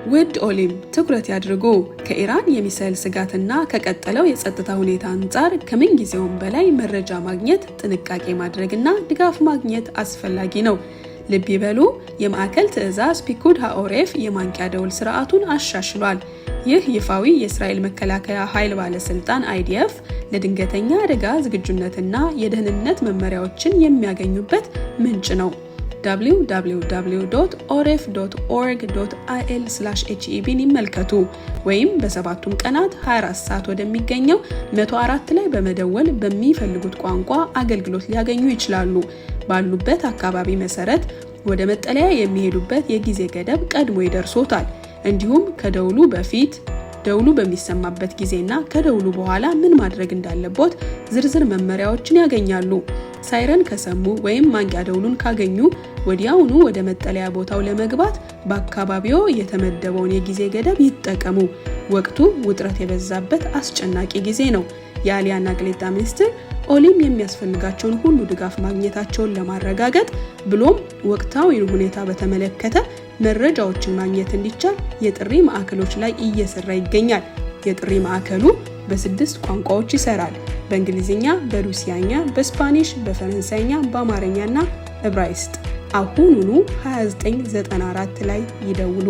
ውድ ኦሊም ትኩረት ያድርጉ። ከኢራን የሚሳኤል ስጋትና ከቀጠለው የጸጥታ ሁኔታ አንጻር ከምን ጊዜውም በላይ መረጃ ማግኘት፣ ጥንቃቄ ማድረግና ድጋፍ ማግኘት አስፈላጊ ነው። ልብ ይበሉ፣ የማዕከል ትዕዛዝ ፒኩድ ሃኦሬፍ የማንቂያ ደውል ስርዓቱን አሻሽሏል። ይህ ይፋዊ የእስራኤል መከላከያ ኃይል ባለስልጣን IDF ለድንገተኛ አደጋ ዝግጁነትና የደህንነት መመሪያዎችን የሚያገኙበት ምንጭ ነው። www.oref.org.il/HEBን ይመልከቱ ወይም በሰባቱም ቀናት 24 ሰዓት ወደሚገኘው 104 ላይ በመደወል በሚፈልጉት ቋንቋ አገልግሎት ሊያገኙ ይችላሉ። ባሉበት አካባቢ መሰረት ወደ መጠለያ የሚሄዱበት የጊዜ ገደብ ቀድሞ ይደርሶታል። እንዲሁም ከደውሉ በፊት፣ ደውሉ በሚሰማበት ጊዜና ከደውሉ በኋላ ምን ማድረግ እንዳለቦት ዝርዝር መመሪያዎችን ያገኛሉ። ሳይረን ከሰሙ ወይም ማንቂያ ደውሉን ካገኙ ወዲያውኑ ወደ መጠለያ ቦታው ለመግባት በአካባቢው የተመደበውን የጊዜ ገደብ ይጠቀሙ። ወቅቱ ውጥረት የበዛበት አስጨናቂ ጊዜ ነው። የአሊያና ቅሌታ ሚኒስትር ኦሊም የሚያስፈልጋቸውን ሁሉ ድጋፍ ማግኘታቸውን ለማረጋገጥ ብሎም ወቅታዊ ሁኔታ በተመለከተ መረጃዎችን ማግኘት እንዲቻል የጥሪ ማዕከሎች ላይ እየሰራ ይገኛል። የጥሪ ማዕከሉ በ6 ቋንቋዎች ይሰራል። በእንግሊዝኛ፣ በሩሲያኛ፣ በስፓኒሽ፣ በፈረንሳይኛ፣ በአማርኛና ዕብራይስጥ። አሁኑኑ 2994 ላይ ይደውሉ።